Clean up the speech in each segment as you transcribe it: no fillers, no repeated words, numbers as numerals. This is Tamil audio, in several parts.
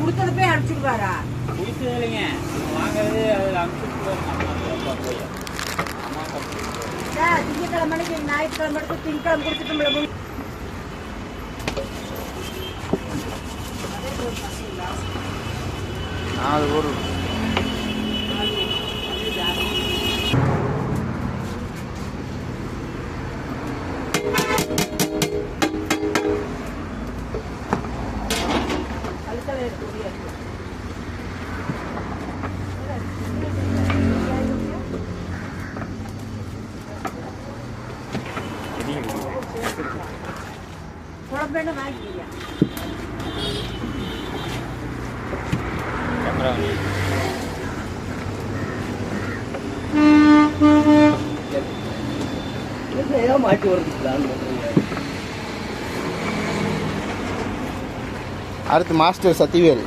கொடுத்தது போய் அனுப்பிச்சுடுவாரா? கொடுத்தது இல்லைங்க, வாங்குறது அதில் அனுப்பிச்சுட்டு திங்கக்கிழமைக்கு ஞாயிற்றுக்கிழமை எடுத்து திங்கக்கிழமை கொடுத்துட்டு அது ஒரு குழம்பு வாங்கிக்கிறியா? மாட்டி வருது. அடுத்து மாஸ்டர் சத்திவேல்.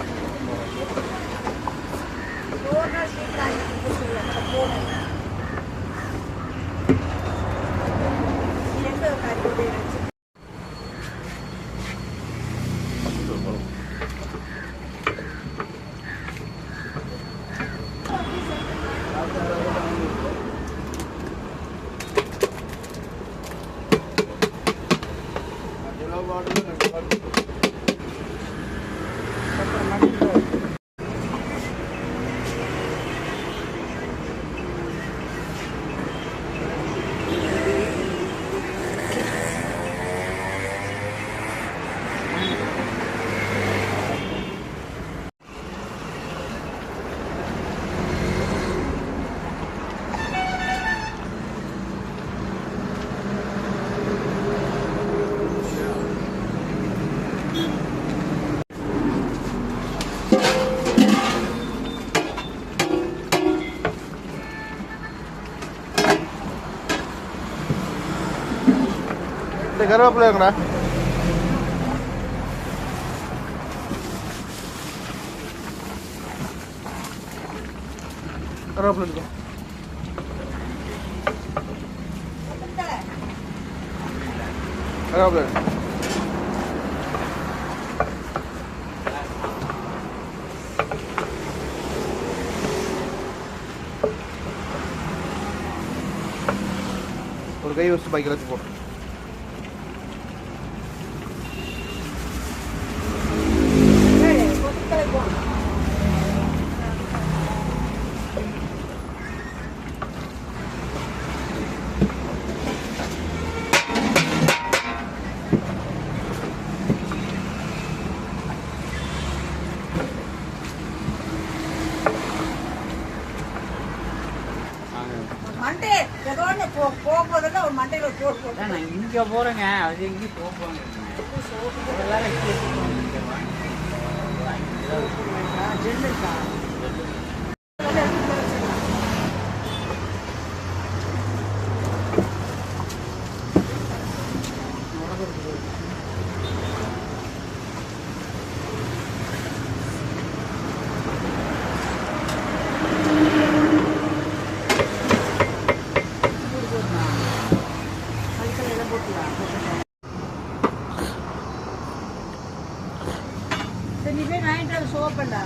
கருவேப்பிலை எங்கடா? கருவேப்பிலை இருக்கு. கருவேப்பிலை ஒரு கை வச்சு பைக்கில் வச்சு போட்டு போகும்போதெல்லாம் ஒரு மண்டையில போட்டு நான் இங்கே போகிறேங்க, அது எங்கேயும் போவாங்க. நீ போய் வாங்கிட்டு சோப்பண்டா